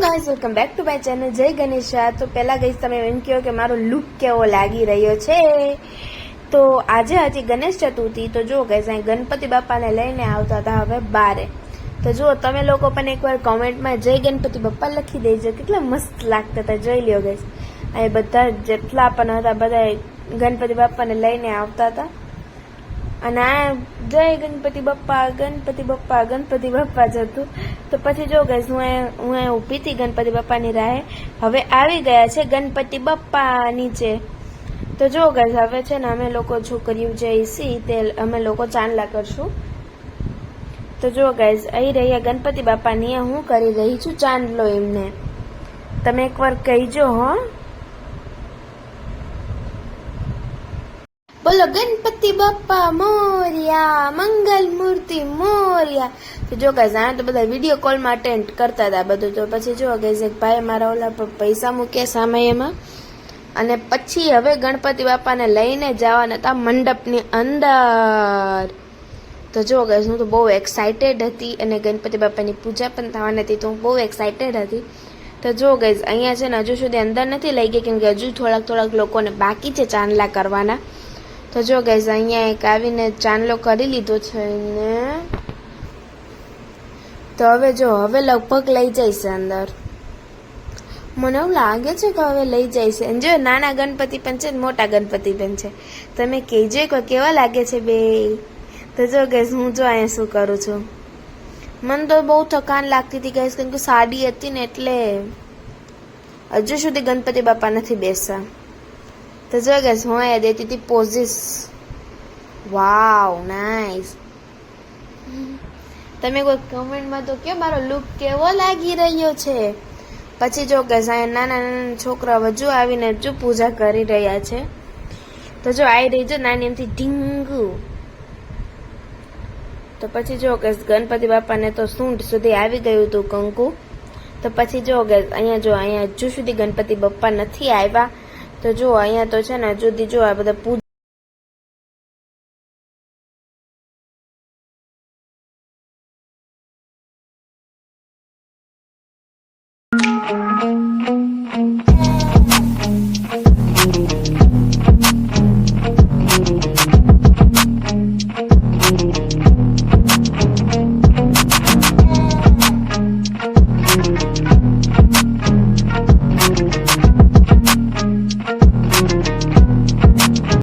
Guys welcome back to my channel જય ગણેશા। તો પહેલા ગાઈસ તમે એમ કહો કે મારો લુક કેવો લાગી રહ્યો છે। તો આજે હતી ગણેશ ચતુર્થી। તો જો ગાઈસ અહીં ગણપતિ બાપાને લઈને આવતા હતા હવે બારે। તો જો તમે લોકો પણ એકવાર કોમેન્ટમાં જય ગણપતિ બાપા લખી દેજો, કેટલા મસ્ત લાગતા હતા। જોઈ લ્યો ગાઈસ, અહીં બધા જેટલા પણ હતા બધા ગણપતિ બાપાને લઈને આવતા હતા અને આ જય ગણપતિ બાપા ગણપતિ બાપા ગણપતિ બાપા જ હતું। તો પછી જો ગાઈસ હું ઊભી હતી ગણપતિ બાપાની રાહે। હવે આવી ગયા છે ગણપતિ બાપા નીચે। તો જો ગાઈસ હવે છે ને અમે લોકો છોકરીઓ જઈશી તે અમે લોકો ચાંદલા કરશું। તો જો ગાઈસ અહીં રહ્યા ગણપતિ બાપાની, હું કરી રહી છું ચાંદલો એમને। તમે એકવાર કહીજો હો, બોલો ગણપતિ બાપા મોર્યા, મંગલ મૂર્તિ મોર્યા। તો જો ગાઈસ આ તો બધા વિડીયો કોલમાં અટેન્ડ કરતા હતા બધું। તો પછી જો ગાઈસ એક ભાઈ મારા ઓલા પર પૈસા મૂક્યા સામે એમાં, અને પછી હવે ગણપતિ બાપાને લઈને જવાના હતા મંડપની અંદર। તો જો ગાઈસ હું તો બહુ એક્સાઇટેડ હતી અને ગણપતિ બાપાની પૂજા પણ થવાની હતી, તો હું બહુ એક્સાઇટેડ હતી। તો જો ગાઈસ અહીંયા છે ને હજુ સુધી અંદર નથી લઈ ગઈ, કેમ કે હજુ થોડાક લોકોને બાકી છે ચાંદલા કરવાના। તો જો ગાઈસ અહીંયા એક આવીને ચાંદલો કરી લીધો છે ને, તો હવે જો હવે લગભગ લઈ જઈશ અંદર, મને એવું લાગે છે કે હવે લઈ જઈશ। જો નાના ગણપતિ પણ છે ને મોટા ગણપતિ પણ છે, તમે કહેજો કે કેવા લાગે છે બે। તો જો ગાઈસ હું જો અહીંયા શું કરું છું, મને તો બહુ થકાન લાગતી હતી ગાઈસ, કેમ કે સાડી હતી ને એટલે હજુ સુધી ગણપતિ બાપા નથી બેસા। તો જો ગાઈસ હું અહીંયા દેતી હતી પોઝિસ, વાવ નાઈસ। તમે કોઈ કમેન્ટમાં તો કે મારો લુક કેવો લાગી રહ્યો છે। પછી જો ગાઈસ અહીંયા નાના છોકરા હજુ આવીને હજુ પૂજા કરી રહ્યા છે। તો જો આવી રહી જો નાની એમથી ઢીંગુ। તો પછી જો ગાઈસ ગણપતિ બાપાને તો સૂંઢ સુધી આવી ગયું હતું કંકુ। તો પછી જો ગાઈસ અહીંયા હજુ સુધી ગણપતિ બાપા નથી આવ્યા। તો જો અહીંયા તો છે ને હજુ સુધી જો આ બધા